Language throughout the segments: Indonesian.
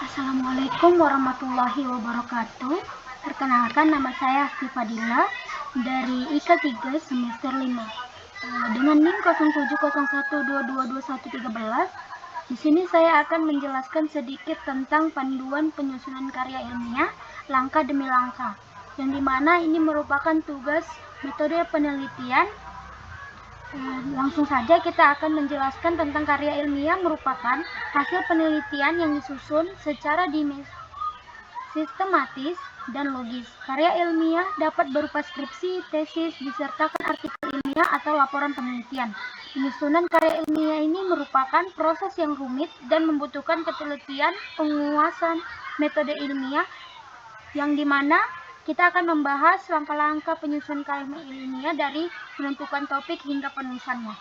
Assalamualaikum warahmatullahi wabarakatuh. Perkenalkan, nama saya Asti Fadila dari IK 3 semester 5 dengan NIM 0701222113. Di sini saya akan menjelaskan sedikit tentang panduan penyusunan karya ilmiah langkah demi langkah, yang dimana ini merupakan tugas metode penelitian. Langsung saja kita akan menjelaskan tentang karya ilmiah merupakan hasil penelitian yang disusun secara sistematis dan logis. Karya ilmiah dapat berupa skripsi, tesis, disertasi, artikel ilmiah, atau laporan penelitian. Penyusunan karya ilmiah ini merupakan proses yang rumit dan membutuhkan ketelitian penguasaan metode ilmiah, yang dimana kita akan membahas langkah-langkah penyusunan karya ilmiah dari menentukan topik hingga penulisannya.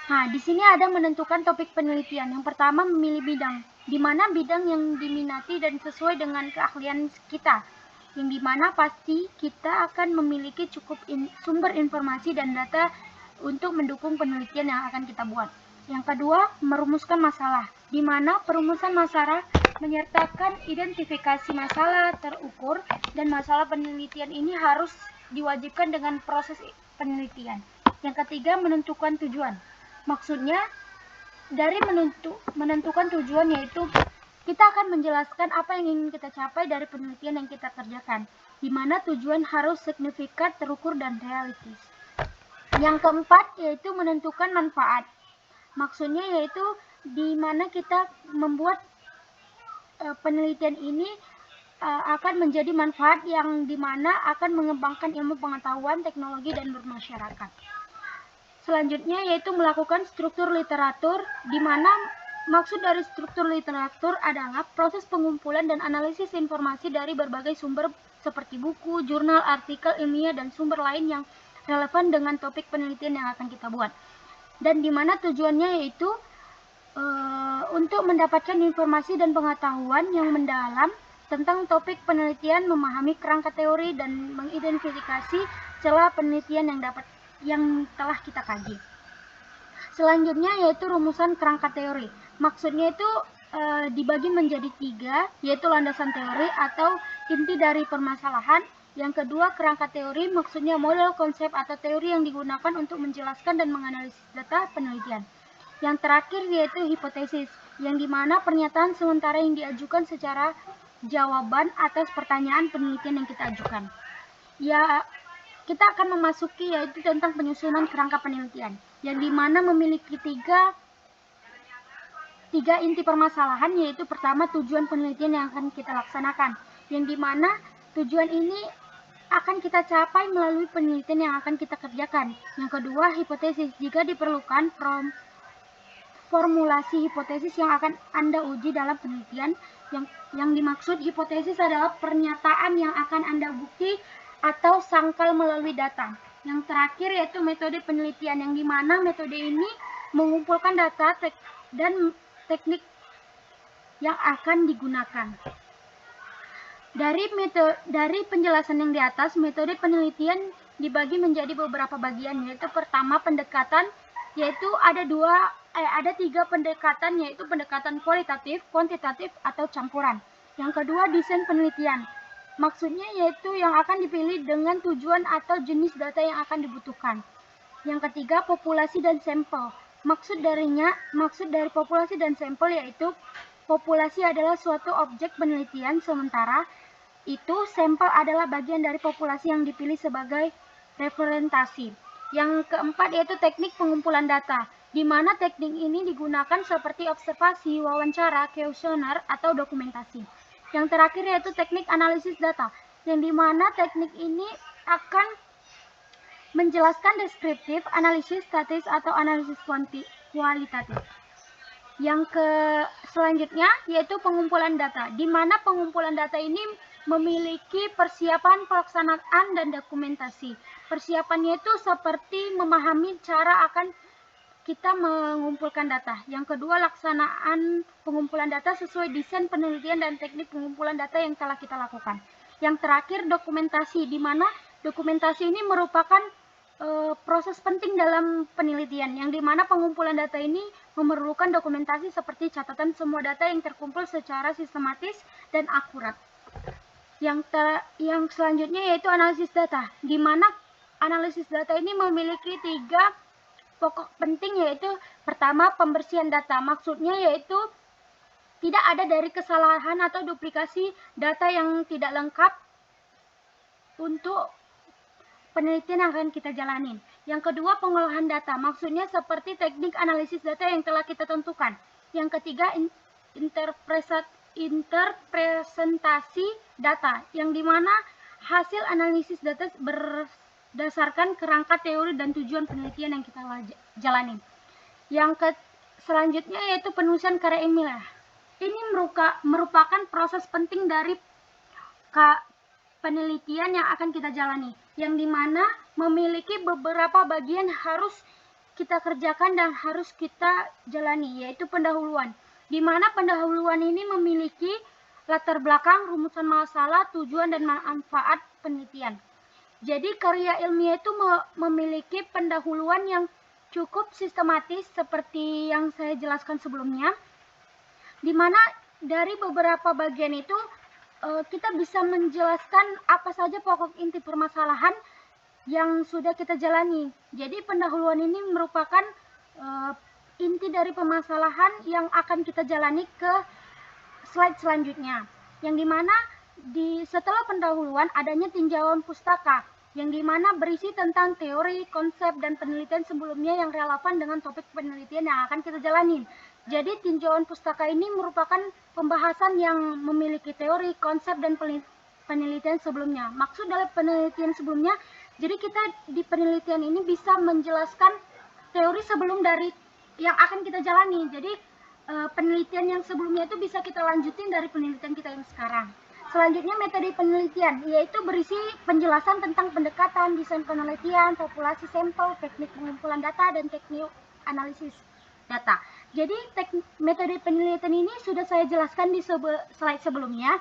Nah, di sini ada menentukan topik penelitian. Yang pertama, memilih bidang, di mana bidang yang diminati dan sesuai dengan keahlian kita, yang dimana pasti kita akan memiliki cukup sumber informasi dan data untuk mendukung penelitian yang akan kita buat. Yang kedua, merumuskan masalah, di mana perumusan masalah menyertakan identifikasi masalah terukur, dan masalah penelitian ini harus diwajibkan dengan proses penelitian. Yang ketiga, menentukan tujuan. Maksudnya, dari menentukan tujuan yaitu kita akan menjelaskan apa yang ingin kita capai dari penelitian yang kita kerjakan, di mana tujuan harus signifikan, terukur, dan realistis. Yang keempat yaitu menentukan manfaat. Maksudnya yaitu di mana kita membuat penelitian ini akan menjadi manfaat yang dimana akan mengembangkan ilmu pengetahuan, teknologi, dan bermasyarakat. Selanjutnya yaitu melakukan struktur literatur, di mana maksud dari struktur literatur adalah proses pengumpulan dan analisis informasi dari berbagai sumber seperti buku, jurnal, artikel ilmiah, dan sumber lain yang relevan dengan topik penelitian yang akan kita buat. Dan di mana tujuannya yaitu untuk mendapatkan informasi dan pengetahuan yang mendalam tentang topik penelitian, memahami kerangka teori, dan mengidentifikasi celah penelitian yang telah kita kaji. Selanjutnya yaitu rumusan kerangka teori. Maksudnya itu dibagi menjadi 3, yaitu landasan teori atau inti dari permasalahan. Yang kedua, kerangka teori, maksudnya model, konsep, atau teori yang digunakan untuk menjelaskan dan menganalisis data penelitian. Yang terakhir yaitu hipotesis, yang dimana pernyataan sementara yang diajukan secara jawaban atas pertanyaan penelitian yang kita ajukan. Ya, kita akan memasuki yaitu tentang penyusunan kerangka penelitian, yang dimana memiliki tiga inti permasalahan, yaitu pertama, tujuan penelitian yang akan kita laksanakan, yang dimana tujuan ini akan kita capai melalui penelitian yang akan kita kerjakan. Yang kedua, hipotesis, jika diperlukan formulasi hipotesis yang akan Anda uji dalam penelitian. Yang dimaksud hipotesis adalah pernyataan yang akan Anda bukti atau sangkal melalui data. Yang terakhir yaitu metode penelitian, yang dimana metode ini mengumpulkan data dan teknik yang akan digunakan. Dari penjelasan yang di atas, metode penelitian dibagi menjadi beberapa bagian, yaitu pertama, pendekatan, yaitu ada 3 pendekatan, yaitu pendekatan kualitatif, kuantitatif, atau campuran. Yang kedua, desain penelitian. Maksudnya yaitu yang akan dipilih dengan tujuan atau jenis data yang akan dibutuhkan. Yang ketiga, populasi dan sampel. Maksud dari populasi dan sampel yaitu populasi adalah suatu objek penelitian, sementara itu sampel adalah bagian dari populasi yang dipilih sebagai representasi. Yang keempat yaitu teknik pengumpulan data, di mana teknik ini digunakan seperti observasi, wawancara, kuesioner, atau dokumentasi. Yang terakhir yaitu teknik analisis data, yang dimana teknik ini akan menjelaskan deskriptif, analisis statis, atau analisis kualitatif. Yang selanjutnya yaitu pengumpulan data, di mana pengumpulan data ini memiliki persiapan, pelaksanaan, dan dokumentasi. Persiapannya itu seperti memahami cara akan kita mengumpulkan data. Yang kedua, laksanaan pengumpulan data sesuai desain penelitian dan teknik pengumpulan data yang telah kita lakukan. Yang terakhir, dokumentasi, di mana dokumentasi ini merupakan proses penting dalam penelitian, yang dimana pengumpulan data ini memerlukan dokumentasi seperti catatan semua data yang terkumpul secara sistematis dan akurat. Yang selanjutnya yaitu analisis data, di mana analisis data ini memiliki 3 pokok penting, yaitu pertama, pembersihan data. Maksudnya yaitu tidak ada dari kesalahan atau duplikasi data yang tidak lengkap untuk penelitian yang akan kita jalanin. Yang kedua, pengolahan data. Maksudnya seperti teknik analisis data yang telah kita tentukan. Yang ketiga, interpretasi data, yang dimana hasil analisis data berdasarkan kerangka teori dan tujuan penelitian yang kita jalani. Selanjutnya yaitu penulisan karya ilmiah. Ini merupakan proses penting dari penelitian yang akan kita jalani, yang dimana memiliki beberapa bagian harus kita kerjakan dan harus kita jalani, yaitu pendahuluan, di mana pendahuluan ini memiliki latar belakang, rumusan masalah, tujuan, dan manfaat penelitian. Jadi karya ilmiah itu memiliki pendahuluan yang cukup sistematis seperti yang saya jelaskan sebelumnya, di mana dari beberapa bagian itu kita bisa menjelaskan apa saja pokok inti permasalahan yang sudah kita jalani. Jadi pendahuluan ini merupakan inti dari permasalahan yang akan kita jalani ke slide selanjutnya, yang dimana setelah pendahuluan adanya tinjauan pustaka, yang dimana berisi tentang teori, konsep, dan penelitian sebelumnya yang relevan dengan topik penelitian yang akan kita jalani. Jadi tinjauan pustaka ini merupakan pembahasan yang memiliki teori, konsep, dan penelitian sebelumnya. Maksud dari penelitian sebelumnya, jadi kita di penelitian ini bisa menjelaskan teori sebelum dari yang akan kita jalani. Jadi penelitian yang sebelumnya itu bisa kita lanjutin dari penelitian kita yang sekarang. Selanjutnya metode penelitian, yaitu berisi penjelasan tentang pendekatan, desain penelitian, populasi sampel, teknik pengumpulan data, dan teknik analisis data. Jadi metode penelitian ini sudah saya jelaskan di slide sebelumnya.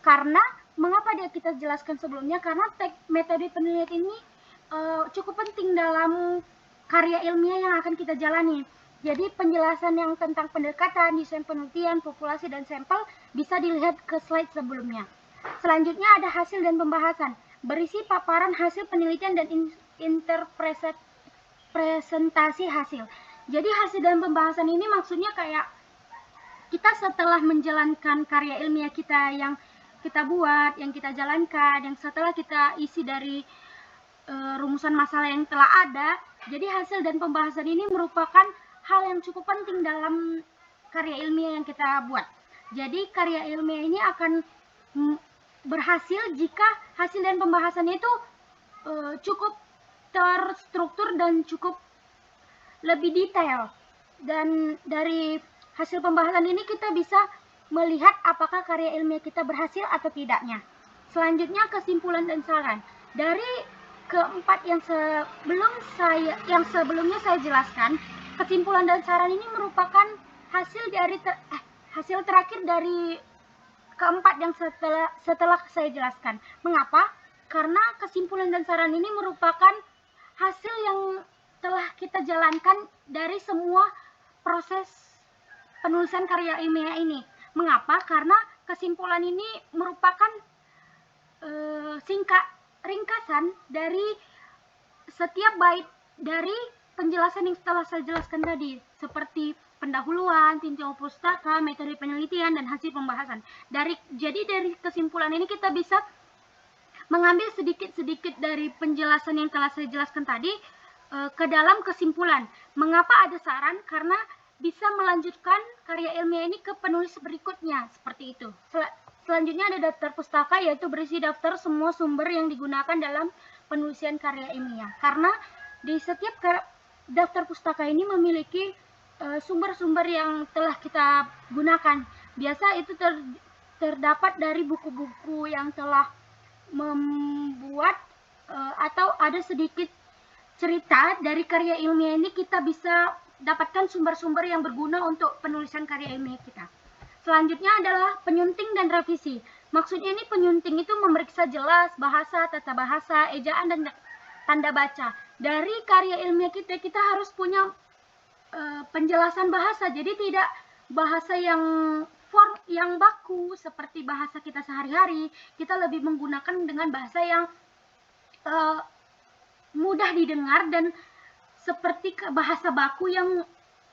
Karena mengapa kita jelaskan sebelumnya? Karena metode penelitian ini cukup penting dalam karya ilmiah yang akan kita jalani. Jadi penjelasan yang tentang pendekatan, desain penelitian, populasi, dan sampel bisa dilihat ke slide sebelumnya. Selanjutnya ada hasil dan pembahasan, berisi paparan hasil penelitian dan presentasi hasil. Jadi hasil dan pembahasan ini maksudnya kayak kita setelah menjalankan karya ilmiah kita yang kita buat, yang kita jalankan, yang setelah kita isi dari rumusan masalah yang telah ada, jadi hasil dan pembahasan ini merupakan hal yang cukup penting dalam karya ilmiah yang kita buat. Jadi karya ilmiah ini akan berhasil jika hasil dan pembahasannya itu cukup terstruktur dan cukup lebih detail. Dan dari hasil pembahasan ini kita bisa melihat apakah karya ilmiah kita berhasil atau tidaknya. Selanjutnya kesimpulan dan saran. Dari keempat yang sebelumnya saya jelaskan, kesimpulan dan saran ini merupakan hasil terakhir dari keempat yang setelah saya jelaskan. Mengapa? Karena kesimpulan dan saran ini merupakan hasil yang telah kita jalankan dari semua proses penulisan karya ilmiah ini. Mengapa? Karena kesimpulan ini merupakan ringkasan dari setiap bait dari penjelasan yang telah saya jelaskan tadi, seperti pendahuluan, tinjauan pustaka, metode penelitian, dan hasil pembahasan. Jadi dari kesimpulan ini kita bisa mengambil sedikit-sedikit dari penjelasan yang telah saya jelaskan tadi ke dalam kesimpulan. Mengapa ada saran? Karena bisa melanjutkan karya ilmiah ini ke penulis berikutnya, seperti itu. Selanjutnya ada daftar pustaka, yaitu berisi daftar semua sumber yang digunakan dalam penulisan karya ilmiah. Karena di setiap daftar pustaka ini memiliki sumber-sumber yang telah kita gunakan. Biasa itu terdapat dari buku-buku yang telah membuat atau ada sedikit cerita dari karya ilmiah ini. Kita bisa dapatkan sumber-sumber yang berguna untuk penulisan karya ilmiah kita. Selanjutnya adalah penyunting dan revisi. Maksudnya ini penyunting itu memeriksa jelas bahasa, tata bahasa, ejaan, dan tanda baca. Dari karya ilmiah kita harus punya penjelasan bahasa. Jadi tidak bahasa yang form yang baku seperti bahasa kita sehari-hari. Kita lebih menggunakan dengan bahasa yang mudah didengar dan seperti bahasa baku yang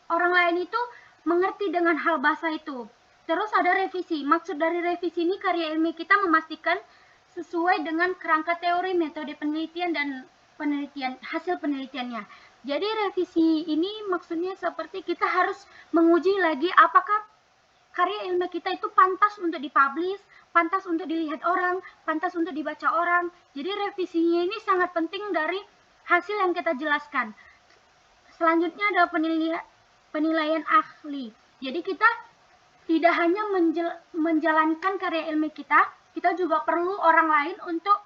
orang lain itu mengerti dengan hal bahasa itu. Terus ada revisi. Maksud dari revisi ini karya ilmiah kita memastikan sesuai dengan kerangka teori, metode penelitian, dan hasil penelitiannya. Jadi revisi ini maksudnya seperti kita harus menguji lagi apakah karya ilmiah kita itu pantas untuk dipublish, pantas untuk dilihat orang, pantas untuk dibaca orang. Jadi revisinya ini sangat penting dari hasil yang kita jelaskan. Selanjutnya ada penilaian ahli. Jadi kita tidak hanya menjalankan karya ilmiah kita juga perlu orang lain untuk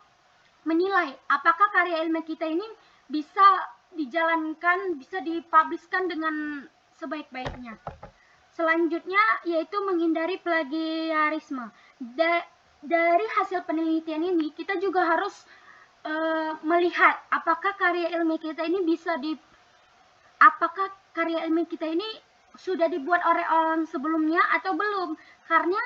menilai apakah karya ilmiah kita ini bisa dijalankan, bisa dipublishkan dengan sebaik-baiknya. Selanjutnya yaitu menghindari plagiarisme. Dari hasil penelitian ini kita juga harus melihat apakah karya ilmiah kita ini apakah karya ilmiah kita ini sudah dibuat oleh orang sebelumnya atau belum, karena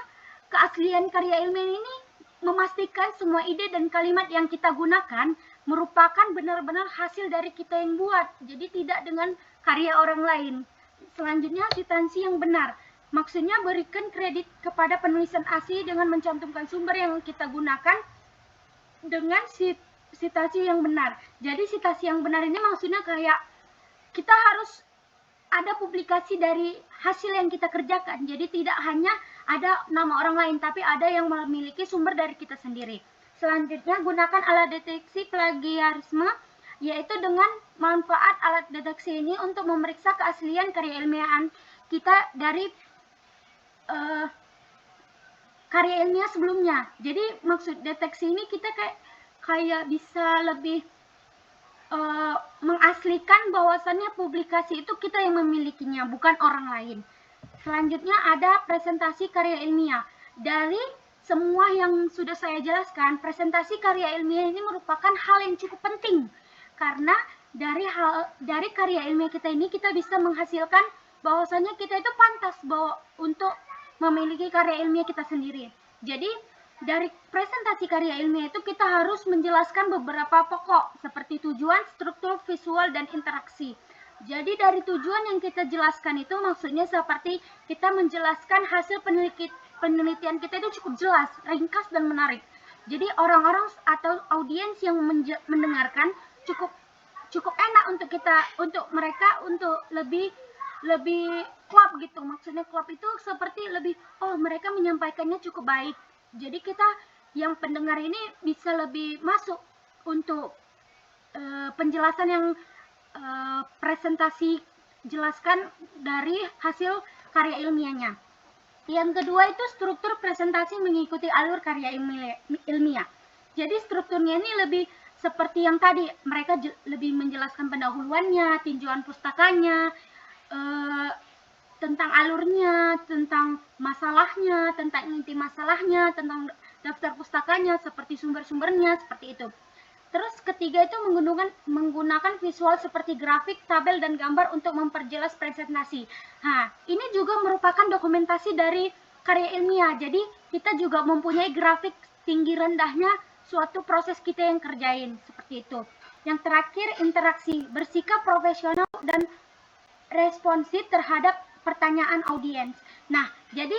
keaslian karya ilmiah ini memastikan semua ide dan kalimat yang kita gunakan merupakan benar-benar hasil dari kita yang buat, jadi tidak dengan karya orang lain. Selanjutnya, sitansi yang benar. Maksudnya berikan kredit kepada penulisan asli dengan mencantumkan sumber yang kita gunakan dengan sitasi yang benar. Jadi sitasi yang benar ini maksudnya kayak kita harus ada publikasi dari hasil yang kita kerjakan. Jadi tidak hanya ada nama orang lain, tapi ada yang memiliki sumber dari kita sendiri. Selanjutnya, gunakan alat deteksi plagiarisme, yaitu dengan manfaat alat deteksi ini untuk memeriksa keaslian karya ilmiahan kita dari karya ilmiah sebelumnya. Jadi maksud deteksi ini kita kayak bisa lebih mengaslikan bahwasannya publikasi itu kita yang memilikinya, bukan orang lain. Selanjutnya ada presentasi karya ilmiah. Dari semua yang sudah saya jelaskan, presentasi karya ilmiah ini merupakan hal yang cukup penting. Karena dari karya ilmiah kita ini kita bisa menghasilkan bahwasannya kita itu pantas untuk memiliki karya ilmiah kita sendiri. Jadi dari presentasi karya ilmiah itu kita harus menjelaskan beberapa pokok seperti tujuan, struktur, visual, dan interaksi. Jadi dari tujuan yang kita jelaskan itu maksudnya seperti kita menjelaskan hasil penelitian kita itu cukup jelas, ringkas, dan menarik. Jadi orang-orang atau audiens yang mendengarkan cukup enak untuk mereka untuk lebih klop gitu. Maksudnya klop itu seperti lebih mereka menyampaikannya cukup baik. Jadi kita yang pendengar ini bisa lebih masuk untuk penjelasan yang presentasi jelaskan dari hasil karya ilmiahnya. Yang kedua itu struktur presentasi mengikuti alur karya ilmiah. Jadi strukturnya ini lebih seperti yang tadi, mereka lebih menjelaskan pendahuluannya, tinjauan pustakanya, tentang alurnya, tentang masalahnya, tentang inti masalahnya, tentang daftar pustakanya, seperti sumber-sumbernya, seperti itu. Terus ketiga itu menggunakan visual seperti grafik, tabel, dan gambar untuk memperjelas presentasi. Nah, ini juga merupakan dokumentasi dari karya ilmiah. Jadi kita juga mempunyai grafik tinggi rendahnya suatu proses kita yang kerjain, seperti itu. Yang terakhir, interaksi, bersikap profesional dan responsif terhadap pertanyaan audiens. Nah, jadi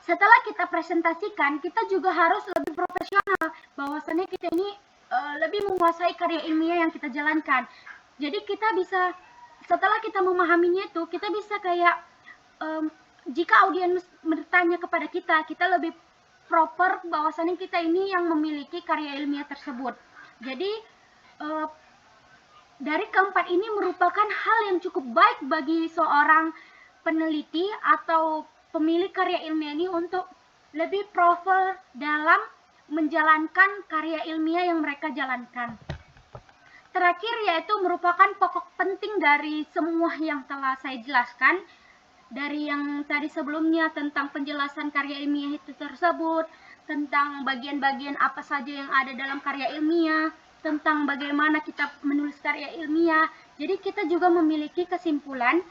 setelah kita presentasikan, kita juga harus lebih profesional, bahwasannya kita ini lebih menguasai karya ilmiah yang kita jalankan. Jadi kita bisa, setelah kita memahaminya itu, kita bisa kayak jika audiens bertanya kepada kita lebih proper bahwasannya kita ini yang memiliki karya ilmiah tersebut. Jadi dari keempat ini merupakan hal yang cukup baik bagi seorang peneliti atau pemilik karya ilmiah ini untuk lebih proper dalam menjalankan karya ilmiah yang mereka jalankan. Terakhir yaitu merupakan pokok penting dari semua yang telah saya jelaskan. Dari yang tadi sebelumnya tentang penjelasan karya ilmiah itu tersebut, tentang bagian-bagian apa saja yang ada dalam karya ilmiah, tentang bagaimana kita menulis karya ilmiah. Jadi kita juga memiliki kesimpulannya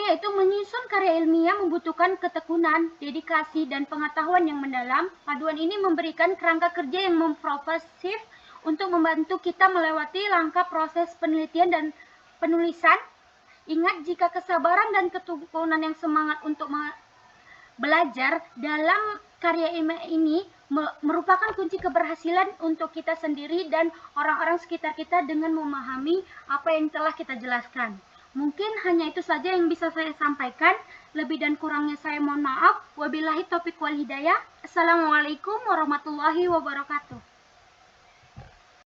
yaitu menyusun karya ilmiah membutuhkan ketekunan, dedikasi, dan pengetahuan yang mendalam. Paduan ini memberikan kerangka kerja yang progresif untuk membantu kita melewati langkah proses penelitian dan penulisan. Ingat, jika kesabaran dan ketekunan yang semangat untuk belajar dalam karya ilmiah ini merupakan kunci keberhasilan untuk kita sendiri dan orang-orang sekitar kita dengan memahami apa yang telah kita jelaskan. Mungkin hanya itu saja yang bisa saya sampaikan. Lebih dan kurangnya saya mohon maaf. Wabillahi taufiq wal hidayah. Assalamualaikum warahmatullahi wabarakatuh.